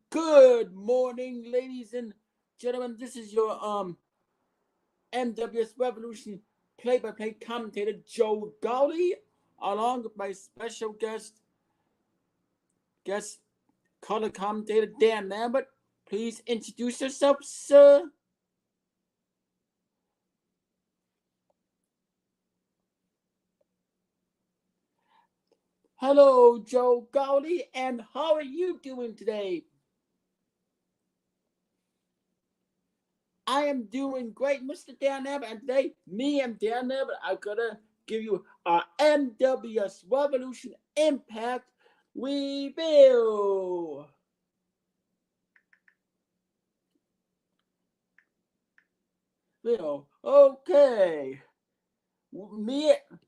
Good morning, ladies and gentlemen. This is your MWS Revolution play-by-play commentator Joe Galli, along with my special guest color commentator Dan Lambert. Please introduce yourself, sir. Hello, Joe Galli, and how are you doing today? I am doing great, Mr. Dan Lambert, and today, me and Dan Lambert are gonna give you our MWS Revolution Impact review. Okay.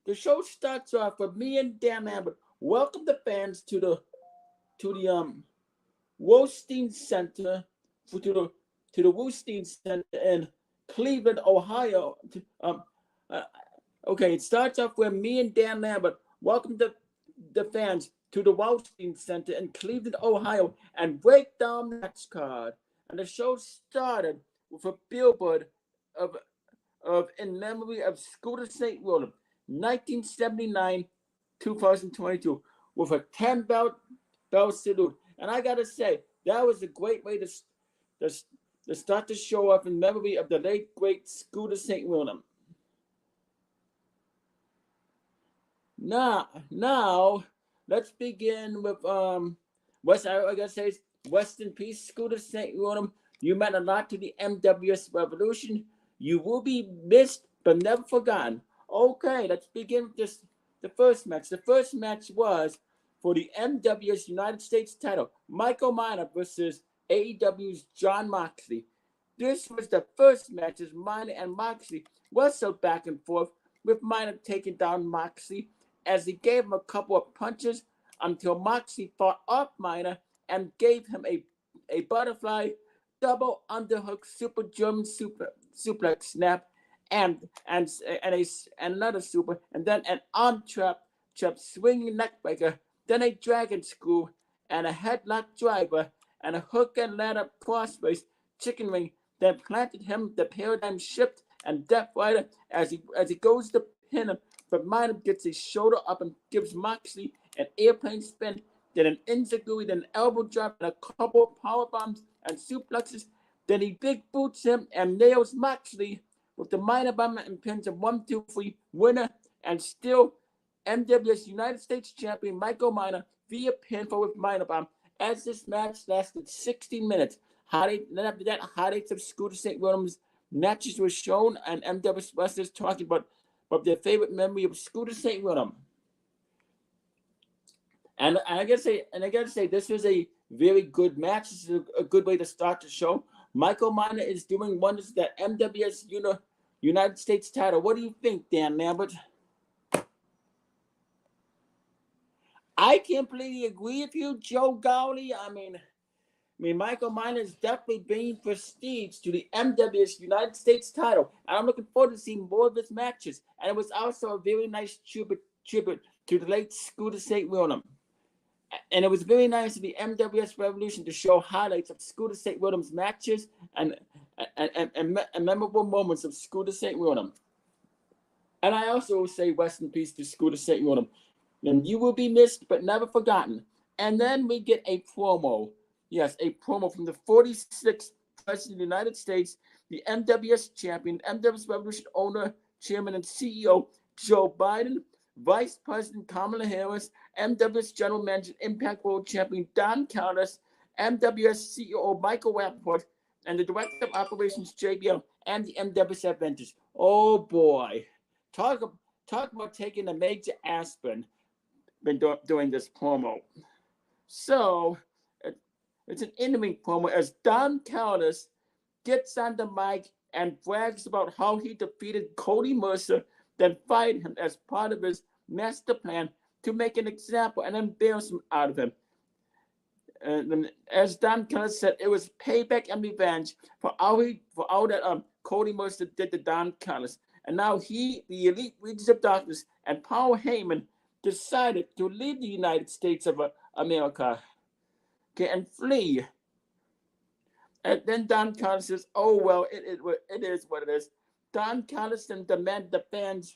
The show starts off with me and Dan Lambert. Welcome the fans to the Rothstein Center to the Rothstein Center in Cleveland, Ohio. Okay, it starts off with me and Dan Lambert. Welcome the fans to the Rothstein Center in Cleveland, Ohio, and break down the match card. And the show started with a billboard of in memory of Scooter St. William, 1979, 2022, with a 10-bell salute. And I gotta say, that was a great way to start the show off in memory of the late great Scooter St. William. Now, let's begin with I gotta say, rest in peace, Scooter St. William. You meant a lot to the MWS Revolution. You will be missed, but never forgotten. Okay, let's begin with the first match. The first match was for the MWS United States title, Michael Miner versus AEW's Jon Moxley. This was the first match as Miner and Moxley wrestled back and forth, with Miner taking down Moxley as he gave him a couple of punches until Moxley fought off Miner and gave him a butterfly double underhook super German suplex snap and another super, and then an arm trap swinging neckbreaker, then a dragon screw and a headlock driver and a hook and ladder crossface chicken wing, then planted him the paradigm shift and Death Rider as he goes to pin him, but Miner gets his shoulder up and gives Moxley an airplane spin, then an enziguri, then an elbow drop and a couple of power bombs and suplexes. Then he big boots him and nails Moxley with the Miner bomb and pins a 1-2-3 winner and still MWS United States champion Michael Miner via pinfall with Miner bomb. As this match lasted 16 minutes, then after that, highlights of Scooter St. William's matches were shown, and MWS wrestlers talking about their favorite memory of Scooter St. William. And I gotta say, this was a very good match. This is a good way to start the show. Michael Miner is doing wonders with that MWS United States title. What do you think, Dan Lambert? I completely agree with you, Joe Galli. I mean, Michael Miner is definitely bringing prestige to the MWS United States title, and I'm looking forward to seeing more of his matches. And it was also a very nice tribute to the late Scooter St. William. And it was very nice of the MWS Revolution to show highlights of Scooter St. William's matches and memorable moments of Scooter St. William. And I also will say rest in peace to Scooter St. William. And you will be missed but never forgotten. And then we get a promo. Yes, a promo from the 46th President of the United States, the MWS champion, MWS Revolution owner, chairman, and CEO Joe Biden, Vice President Kamala Harris, MWS General Manager, Impact World Champion Don Callis, MWS CEO Michael Rappaport, and the Director of Operations JBL, and the MWS Adventures. Oh boy, talk about taking a major aspirin during this promo. So it's an in-ring promo as Don Callis gets on the mic and brags about how he defeated Cody Mercer, then fired him as part of his master plan to make an example and embarrassment out of him. As Don Callis said, it was payback and revenge for all that Cody Mercer did to Don Callis. And now he, the Elite Regents of Darkness, and Paul Heyman decided to leave the United States of America. okay, and flee. And then Don Callis says, "Oh well, it is what it is." Don Callis then demand the fans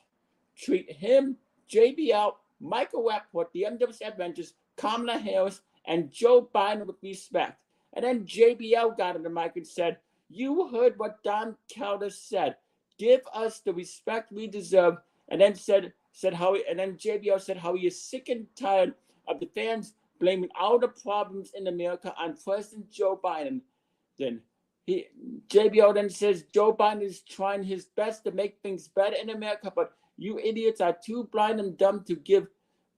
treat him, JBL, Michael Rappaport, the MW's Avengers, Kamala Harris, and Joe Biden with respect. And then JBL got on the mic and said, "You heard what Don Callis said. Give us the respect we deserve." And then then JBL said how he is sick and tired of the fans blaming all the problems in America on President Joe Biden. Then JBL then says Joe Biden is trying his best to make things better in America, but you idiots are too blind and dumb to give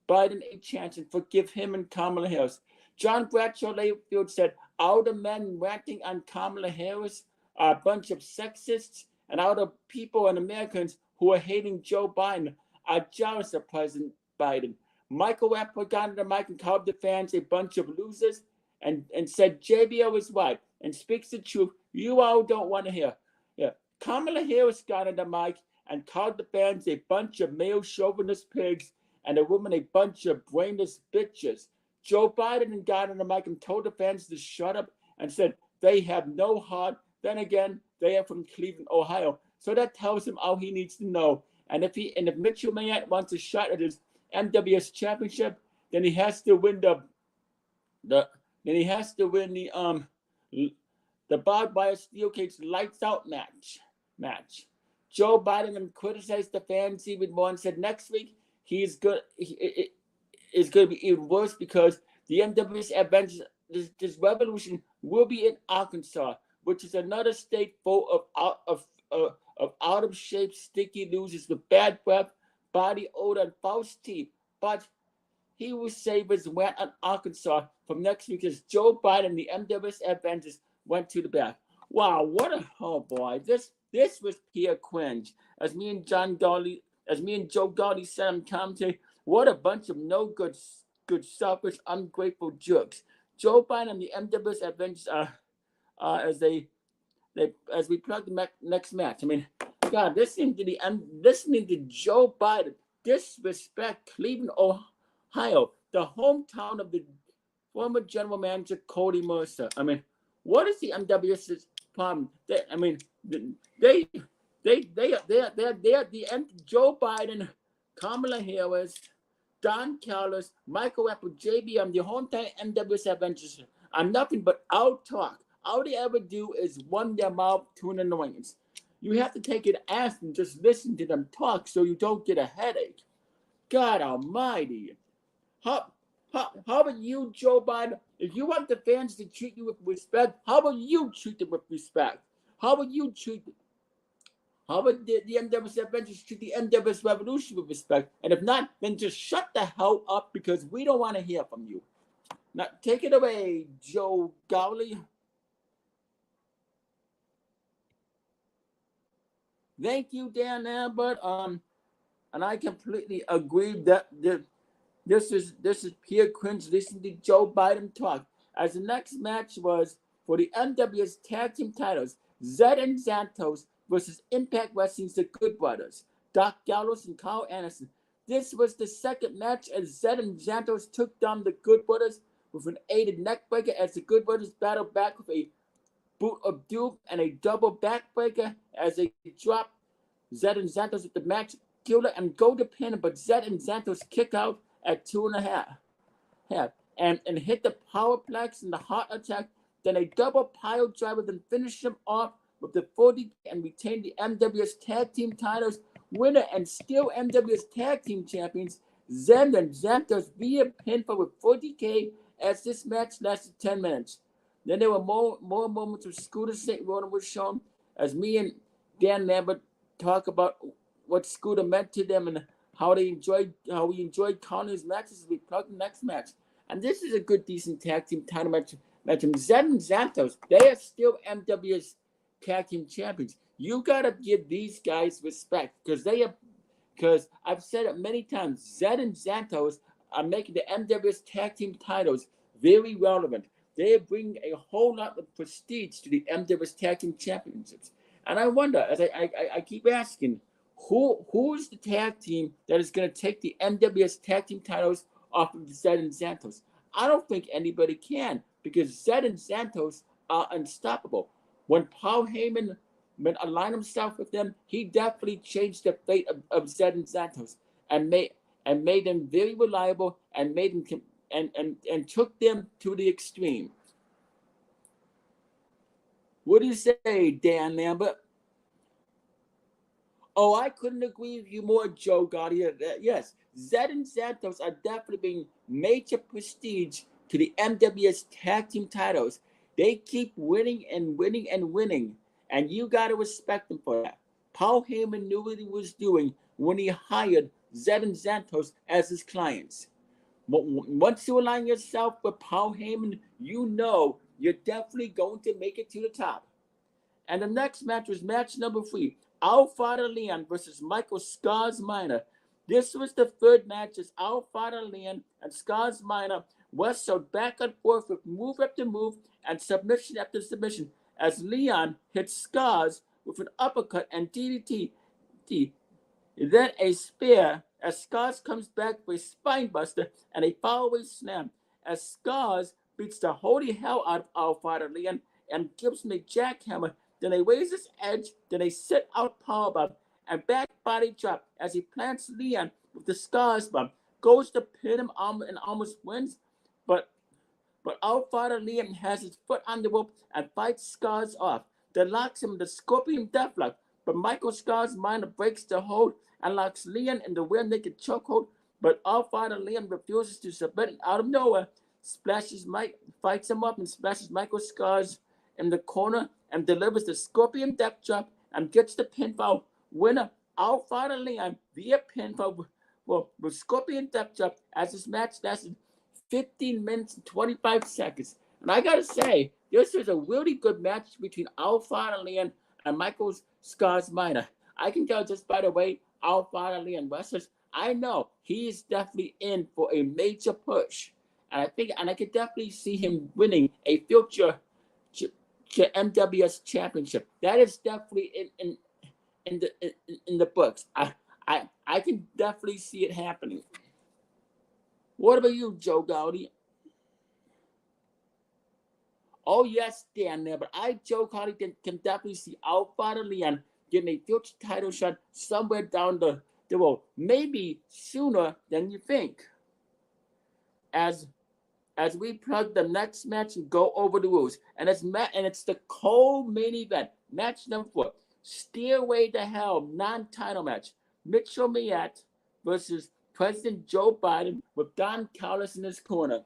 Biden a chance and forgive him and Kamala Harris. John Bradshaw Layfield said all the men ranting on Kamala Harris are a bunch of sexists, and all the people and Americans who are hating Joe Biden are jealous of President Biden. Michael Rappaport got on the mic and called the fans a bunch of losers and said JBL is right and speaks the truth you all don't want to hear. Yeah. Kamala Harris got on the mic and called the fans a bunch of male chauvinist pigs and the women a bunch of brainless bitches. Joe Biden got on the mic and told the fans to shut up and said they have no heart. Then again, they are from Cleveland, Ohio. So that tells him all he needs to know. And if Mitchell Mayette wants a shot at his MWS championship, then he has to win the barbed wire steel cage lights out match. Joe Biden then criticized the fans even more and said next week is going to be even worse because the MWS Avengers, this revolution will be in Arkansas, which is another state full of out of shape, sticky losers with bad breath, body odor, and false teeth. But he will save his rant on Arkansas from next week as Joe Biden and the MWS Avengers went to the back. Wow, what a boy! This was pure cringe. As me and Joe Galli said on commentary, what a bunch of no good, selfish, ungrateful jerks. Joe Biden and the MWS Avengers are as we plug the next match. I mean, God, listening to Joe Biden disrespect Cleveland, Ohio, the hometown of the former general manager Cody Mercer. I mean, what is the MWS's problem? Joe Biden, Kamala Harris, Don Callis, Michael Rappaport, JBM, the hometown MWS Avengers are nothing but out talk. All they ever do is run their mouth to an annoyance. You have to take an ass and just listen to them talk so you don't get a headache. God almighty. How about you, Joe Biden? If you want the fans to treat you with respect, how about you treat them with respect? How about the MWS Avengers treat the MWS Revolution with respect? And if not, then just shut the hell up because we don't want to hear from you. Now, take it away, Joe Galli. Thank you, Dan Lmabert. And I completely agree that this is pure cringe listening to Joe Biden talk. As the next match was for the MWS Tag Team titles, Zed and Santos versus Impact Wrestling's The Good Brothers, Doc Gallows and Carl Anderson. This was the second match as Zed and Santos took down The Good Brothers with an aided neckbreaker as The Good Brothers battled back with a boot of doom and a double backbreaker as they dropped Zed and Santos with the match killer and go to pin, but Zed and Santos kick out at 2.5 and hit the powerplex and the heart attack, then a double pile driver, then finish him off with the 40 and retain the MWS Tag Team titles, winner and still MWS Tag Team champions, Zed and Santos via pinfall with 40K as this match lasted 10 minutes. Then there were more moments of Scooter St. Ronan was shown as me and Dan Lmabert talk about what Scooter meant to them and how we enjoyed Connor's matches as we plug the next match. And this is a good, decent tag team title match. Zed and Santos, they are still MWS tag team champions. You gotta give these guys respect because I've said it many times. Zed and Santos are making the MWS tag team titles very relevant. They bring a whole lot of prestige to the MWS tag team championships. And I wonder, as I keep asking, who's the tag team that is going to take the MWS tag team titles off of Zed and Santos? I don't think anybody can because Zed and Santos are unstoppable. When Paul Heyman aligned himself with them, he definitely changed the fate of Zed and Santos and made them very reliable and made them and took them to the extreme. What do you say, Dan Lambert? Oh, I couldn't agree with you more, Joe Galli. Yes, Zed and Santos are definitely bringing major prestige to the MWS Tag Team titles. They keep winning and winning and winning, and you got to respect them for that. Paul Heyman knew what he was doing when he hired Zed and Santos as his clients. Once you align yourself with Paul Heyman, you know you're definitely going to make it to the top. And the next match was match number 3. Alfredo Leon versus Michael Scars Minor. This was the third match as Alfredo Leon and Scars Minor wrestled back and forth with move after move and submission after submission as Leon hit Scars with an uppercut and DDT. Then a spear as Scars comes back with a spinebuster and a fallaway slam as Scars beats the holy hell out of Alfredo Leon and gives him a jackhammer. Then they raise his edge, then they sit out powerbomb and back body drop as he plants Leon with the Scars bomb. Goes to pin him and almost wins, but Alfredo Leon has his foot on the rope and fights Scars off. Then locks him in the Scorpion Deathlock, but Michael Scars Minor breaks the hold and locks Leon in the rear naked chokehold, but Alfredo Leon refuses to submit out of nowhere. Fights him up and splashes Michael Scars in the corner and delivers the Scorpion Death Drop and gets the pinfall winner Alfredo Leon via pinfall with Scorpion Death Drop as this match lasted 15 minutes and 25 seconds. And I gotta say, this was a really good match between Alfredo Leon and Michael Scars Minor. I can tell just by the way Alfredo Leon wrestles, I know he is definitely in for a major push. And I could definitely see him winning a future MWS championship. That is definitely in the books. I can definitely see it happening. What about you, Joe Galli? Oh yes, Dan there, but Joe Galli, can definitely see Alfredo Leon getting a future title shot somewhere down the road, maybe sooner than you think. As we plug the next match and go over the rules, and it's the co-main event, match number 4, Stairway to Hell non-title match, Mitchell Miette versus President Joe Biden with Don Callis in his corner.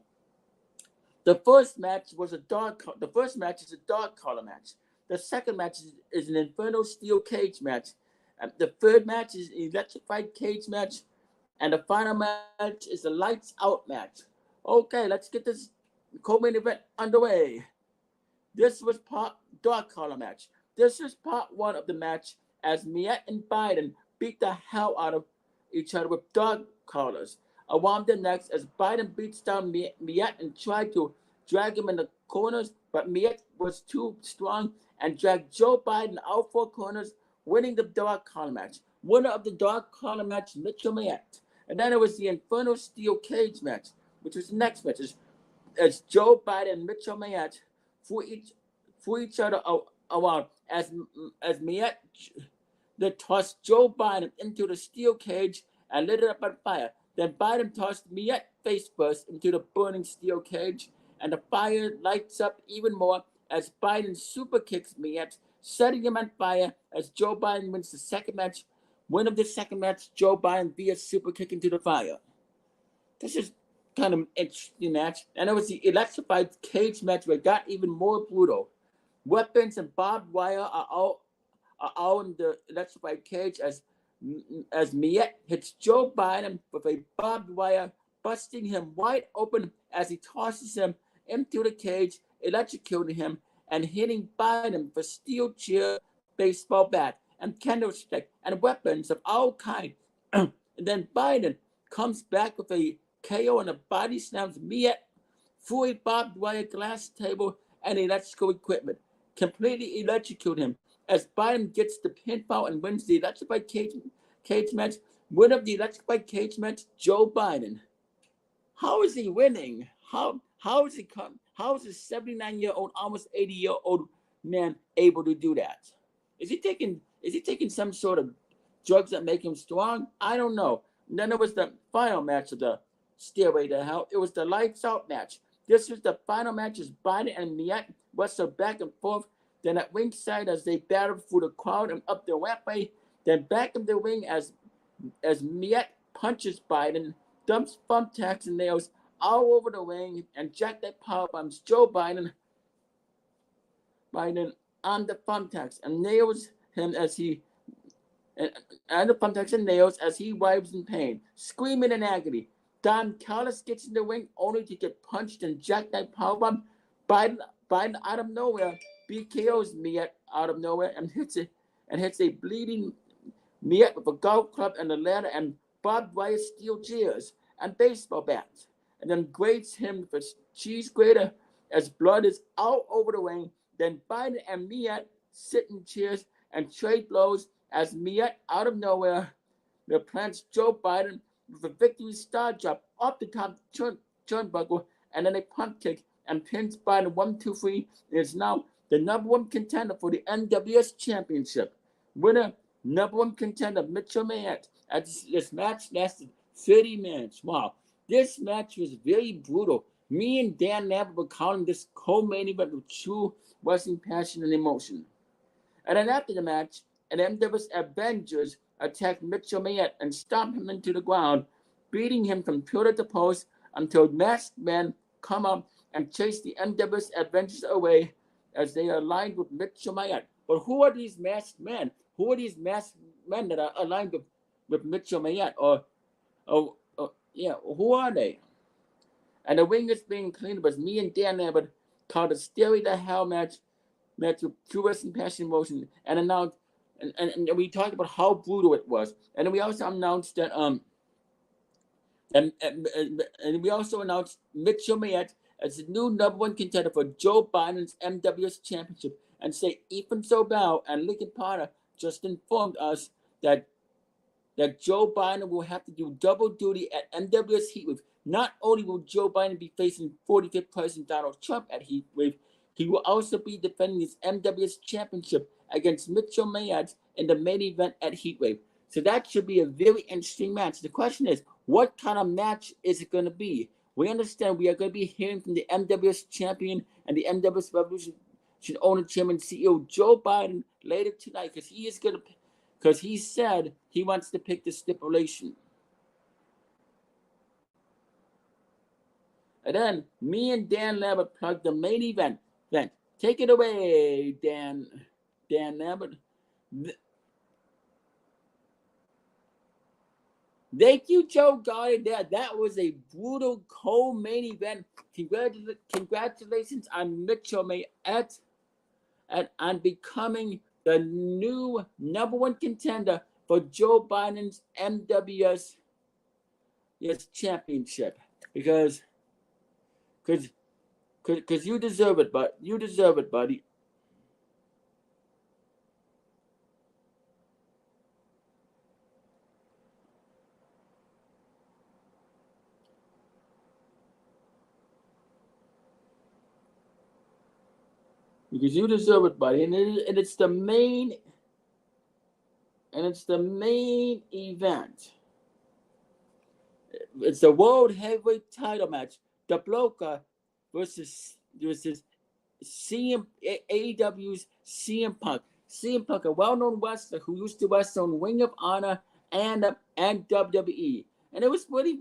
The first match is a dog collar match. The second match is an Inferno Steel Cage match. The third match is an electrified cage match, and the final match is a lights out match. Okay, let's get this co-main event underway. This was dog collar match. This is part 1 of the match as Miette and Biden beat the hell out of each other with dog collars around their necks as Biden beats down Miette and tried to drag him in the corners, but Miette was too strong and dragged Joe Biden out 4 corners, winning the dog collar match. Winner of the dog collar match, Mitchell Miette. And then it was the Inferno Steel Cage match, which was the next match, as Joe Biden and Mitchell Miette threw each other around as Miette tossed Joe Biden into the steel cage and lit it up on fire. Then Biden tossed Miette face first into the burning steel cage, and the fire lights up even more as Biden super kicks Miette, setting him on fire as Joe Biden wins the second match. Winner of the second match, Joe Biden via super kick into the fire. This is kind of an interesting match. And it was the electrified cage match where it got even more brutal. Weapons and barbed wire are all in the electrified cage as Miette hits Joe Biden with a barbed wire, busting him wide open as he tosses him into the cage, electrocuting him, and hitting Biden with a steel chair, baseball bat, and candlestick, and weapons of all kinds. And then Biden comes back with a KO and a body slams Miette through a barbed wire glass table and electrical equipment, completely electrocute him as Biden gets the pinfall and wins the electrified cage match. Winner of the electrified cage match, Joe Biden. how is he winning? How is he come? How is a 79-year-old, almost 80-year-old man able to do that? Is he taking some sort of drugs that make him strong? I don't know. And then it was the final match of the Stairway to Hell. It was the lights out match. This was the final match as Biden and Miette wrestled back and forth. Then at ringside as they battled through the crowd and up the rampway. Then back in the ring as Miette punches Biden, dumps thumbtacks and nails all over the ring, and jackknife powerbombs Joe Biden on the thumbtacks and nails him as he and the thumbtacks and nails as he writhes in pain, screaming in agony. Don Callis gets in the ring only to get punched and jackknife powerbomb. Biden out of nowhere BKOs Miette out of nowhere and hits a bleeding Miette with a golf club and a ladder and barbed wire steel chairs and baseball bats, and then grates him with a cheese grater as blood is all over the ring. Then Biden and Miette sit in chairs and trade blows as Miette out of nowhere plants Joe Biden with a victory star drop off the top turnbuckle and then a pump kick and pins Biden 1, 2, 3 and is now the number one contender for the NWS Championship. Winner, number one contender Mitchell Mayett. As this match lasted 30 minutes. Wow. This match was very brutal. Me and Dan Lambert were calling this co-main event with true wrestling passion and emotion. And then after the match, an NWS Avengers attacked Mitchell Mayett and stomped him into the ground, beating him from pillar to post until masked men come up and chase the NWS Avengers away as they are aligned with Mitchell Mayett. But who are these masked men? Who are these masked men that are aligned with Mitchell Mayett? Who are they? And the ring is being cleaned up as me and Dan Lambert called a Stairway to Hell match with true wrestling passion emotion and announced and we talked about how brutal it was. And then we also announced that and we also announced Mitchell Mayett as the new number one contender for Joe Biden's MWS Championship. And say Ethan Sobel and Lincoln Potter just informed us that Joe Biden will have to do double duty at MWS Heatwave. Not only will Joe Biden be facing 45th President Donald Trump at Heatwave, he will also be defending his MWS Championship against Mitchell Mayett in the main event at Heatwave. So that should be a very interesting match. The question is, what kind of match is it going to be? We understand we are going to be hearing from the MWS champion and the MWS Revolution owner, chairman, CEO Joe Biden later tonight because he said he wants to pick the stipulation. And then me and Dan Lambert plugged the main event. Take it away, Dan Lambert. Thank you, Joe Galli. That was a brutal co-main event. Congratulations on Mitchell Mayett on becoming the new number one contender for Joe Biden's MWS championship. Because you deserve it, but you deserve it, buddy. Because you deserve it, buddy. And it's the main event. It's the World Heavyweight title match. The Bloka versus AEW's CM Punk. CM Punk, a well-known wrestler who used to wrestle on Ring of Honor and WWE. And it was very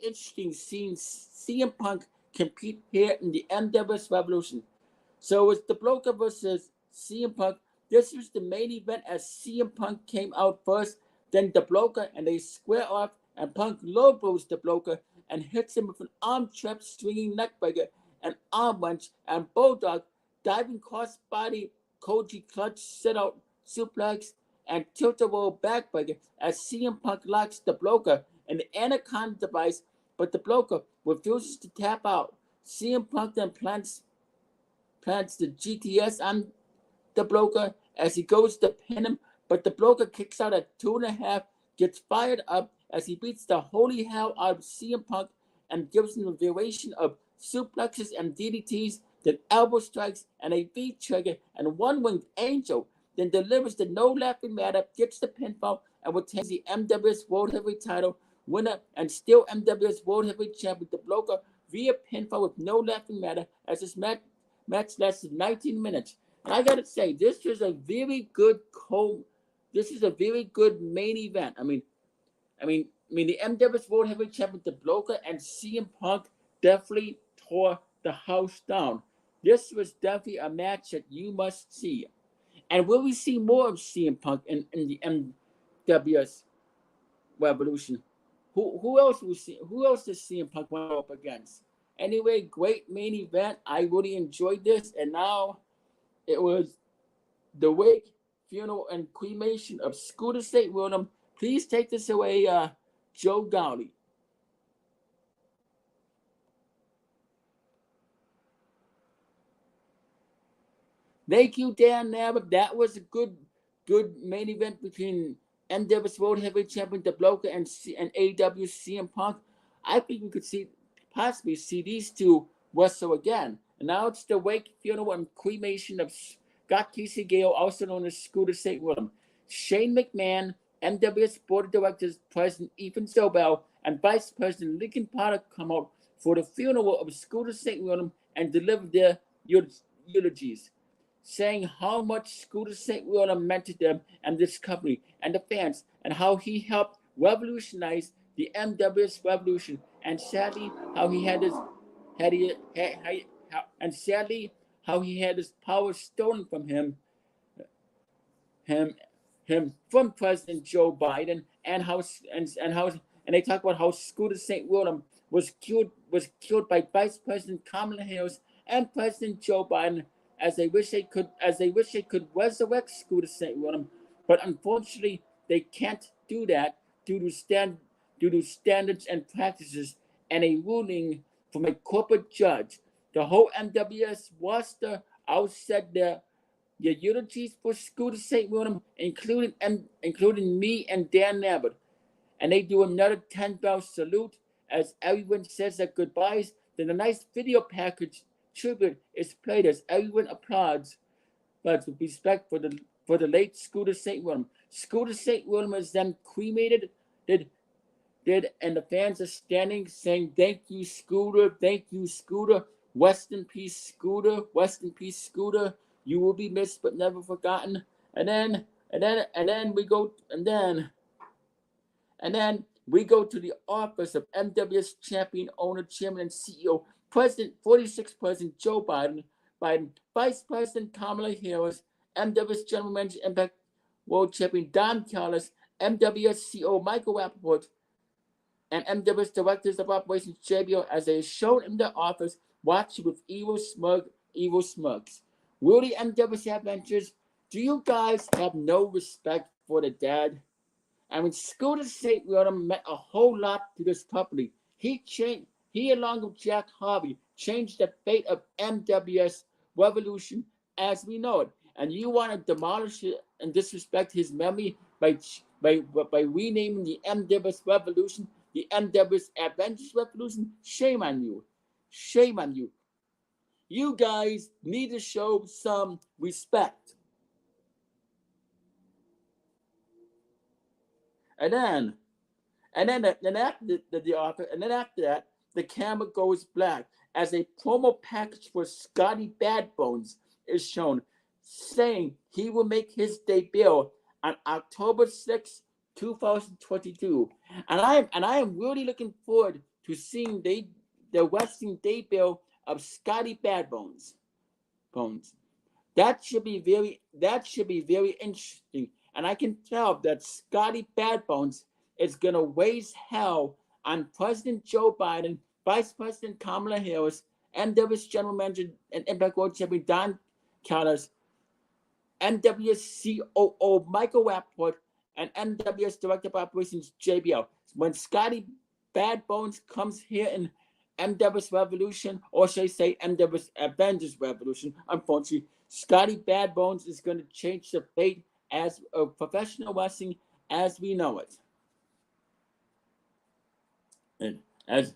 interesting seeing CM Punk compete here in the MWS Revolution. So it was the Bloka versus CM Punk. This was the main event as CM Punk came out first, then the Bloka, and they square off, and Punk low blows the Bloka and hits him with an arm trap, swinging neckbreaker, and arm wrench, and bulldog, diving crossbody, Koji clutch, sit-out suplex, and tilt-a-roll backbreaker as CM Punk locks the Bloka in the Anaconda device, but the Bloka refuses to tap out. CM Punk then plants the GTS on the Bloka as he goes to pin him, but the Bloka kicks out at 2.5, gets fired up as he beats the holy hell out of CM Punk and gives him a variation of suplexes and DDTs, then elbow strikes and a V trigger and one-winged angel, then delivers the no laughing matter, gets the pinfall, and retains the MWS World Heavyweight title, winner and still MWS World Heavyweight Champion, the Bloker, via pinfall with no laughing matter, as this match lasted 19 minutes. And I gotta say, this was a very good main event. I mean, the MWS World Heavyweight Champion, the Bloker, and CM Punk definitely tore the house down. This was definitely a match that you must see. And will we see more of CM Punk in the MWS Revolution? Who else does CM Punk want to go up against? Anyway, great main event. I really enjoyed this. And now it was the wake, funeral, and cremation of Scooter St. William. Please take this away, Joe Galli. Thank you, Dan Lmabert. That was a good main event between MWS World Heavyweight Champion the Bloker and AEW CM Punk. I think we could possibly see these two wrestle again. And now it's the wake, funeral, and cremation of Scott Gale, also known as Scooter St. William. Shane McMahon, MWS Board of Directors President Ethan Zobel, and Vice President Lincoln Potter come out for the funeral of Scooter St. William and deliver their eulogies, saying how much Scooter St. William meant to them and this company and the fans, and how he helped revolutionize the MWS Revolution, and sadly how he had his power stolen from him from President Joe Biden, and they talk about how Scooter St. William was killed by Vice President Kamala Harris and President Joe Biden, as they wish they could resurrect Scooter St. William, but unfortunately they can't do that due to standards and practices and a ruling from a corporate judge. The whole MWS roster outsaid their eulogies for Scooter St. William, including me and Dan Lmabert, and they do another 10-bell salute as everyone says their goodbyes. Then a nice video package tribute is played as everyone applauds, but with respect for the late Scooter St. William. Scooter St. William is then cremated, and the fans are standing saying, "Thank you, Scooter. Thank you, Scooter. Rest in peace, Scooter. Rest in peace, Scooter. You will be missed but never forgotten." And then we go to the office of MWS champion, owner, chairman, and CEO, President Joe Biden, Vice President Kamala Harris, MWS General Manager, Impact World Champion Don Callis, MWS CEO Michael Rappaport, and MWS Directors of Operations JBL, as they are shown in their office, watching with evil smugs. Will the MWS Adventures, do you guys have no respect for the dead? I mean, Scooter St. William meant a whole lot to this company. He along with Jack Harvey changed the fate of MWS Revolution as we know it. And you want to demolish it and disrespect his memory by renaming the MWS Revolution the MWS Adventures Revolution? Shame on you. Shame on you. You guys need to show some respect. And then after that, the camera goes black as a promo package for Scotty Badbones is shown, saying he will make his debut on October 6, 2022. And I am really looking forward to seeing the wrestling debut of Scotty Badbones. That should be very interesting. And I can tell that Scotty Badbones is going to raise hell on President Joe Biden, Vice President Kamala Harris, MWS General Manager and Impact World Champion Don Callis, MWS COO Michael Rappaport, and MWS Director of Operations JBL. When Scotty Badbones comes here in MWS Revolution, or should I say MWS Avengers Revolution, unfortunately, Scotty Badbones is going to change the fate as of professional wrestling as we know it. And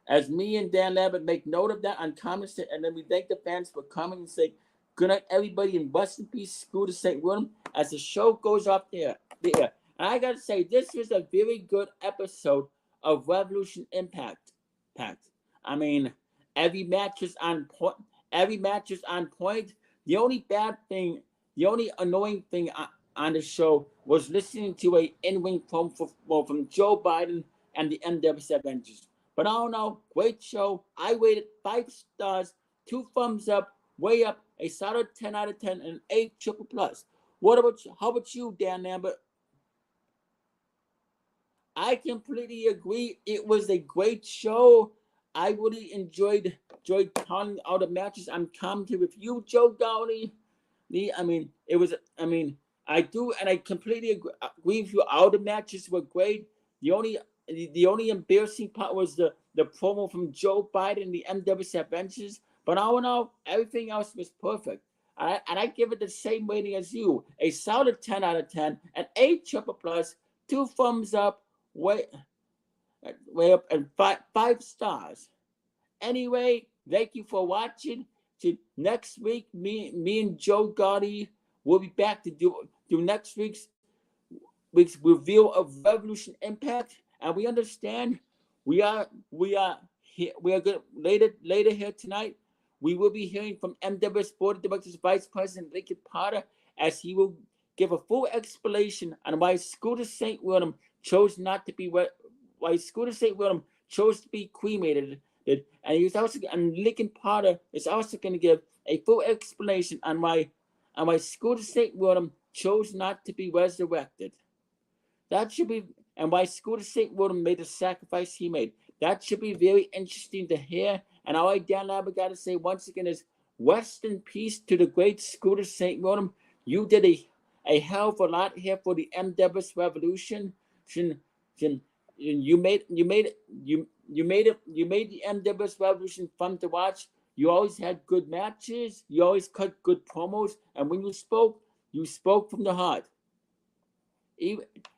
As me and Dan Lambert make note of that on comments, and then we thank the fans for coming and say good night, everybody, and rest in peace, Scooter St. William, as the show goes off there. And I gotta say, this was a very good episode of Revolution Impact. I mean, every match is on point. Every match is on point. The only bad thing, the only annoying thing on the show was listening to a in-ring promo from Joe Biden and the MWS Avengers. But I don't know, great show. I rated 5 stars, 2 thumbs up, way up, a solid 10 out of 10, and an 8 triple plus. What about you? How about you, Dan Lambert? I completely agree. It was a great show. I really enjoyed calling all the matches. I'm commenting with you, Joe Galli. I mean, it was. I mean, I do, and I completely agree with you. All the matches were great. The only embarrassing part was the promo from Joe Biden and the MWS Adventures. But all in all, everything else was perfect. And I give it the same rating as you. A solid 10 out of 10, an 8 triple plus, 2 thumbs up, way up, and 5 stars. Anyway, thank you for watching. Next week, me and Joe Gotti will be back to do next week's review of Revolution Impact. And we understand we are good later here tonight. We will be hearing from MWS Board of Directors Vice President Lincoln Potter, as he will give a full explanation on why Scooter St. William chose not to be cremated. And Lincoln Potter is also going to give a full explanation on why Scooter St. William chose not to be resurrected. That should be, and why Scooter St. William made the sacrifice he made. That should be very interesting to hear. And all I, Dan Lambert, got to say once again is rest in peace to the great Scooter St. William. You did a hell of a lot here for the MWS Revolution. You made the MWS Revolution fun to watch. You always had good matches. You always cut good promos. And when you spoke from the heart.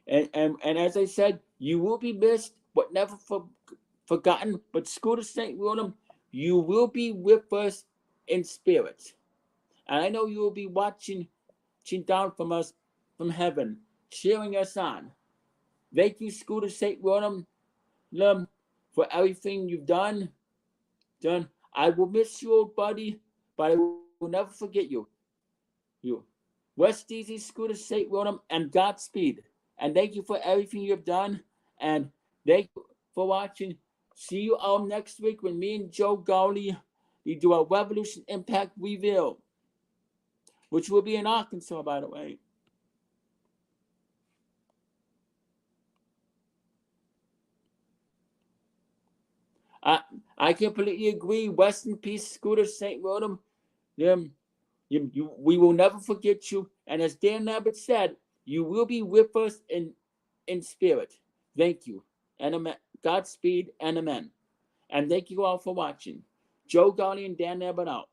And as I said, you will be missed, but never forgotten. But Scooter St. William, you will be with us in spirit. And I know you will be watching down from us from heaven, cheering us on. Thank you, Scooter St. William, for everything you've done. I will miss you, old buddy, but I will never forget you. Rest easy, Scooter St. William, and Godspeed. And thank you for everything you've done. And thank you for watching. See you all next week when me and Joe Galli, we do a Revolution Impact reveal, which will be in Arkansas, by the way. I completely agree. Rest in peace, Scooter St. William. We will never forget you. And as Dan Lambert said, you will be with us in spirit. Thank you. And amen. Godspeed and amen. And thank you all for watching. Joe Galli and Dan Lambert out.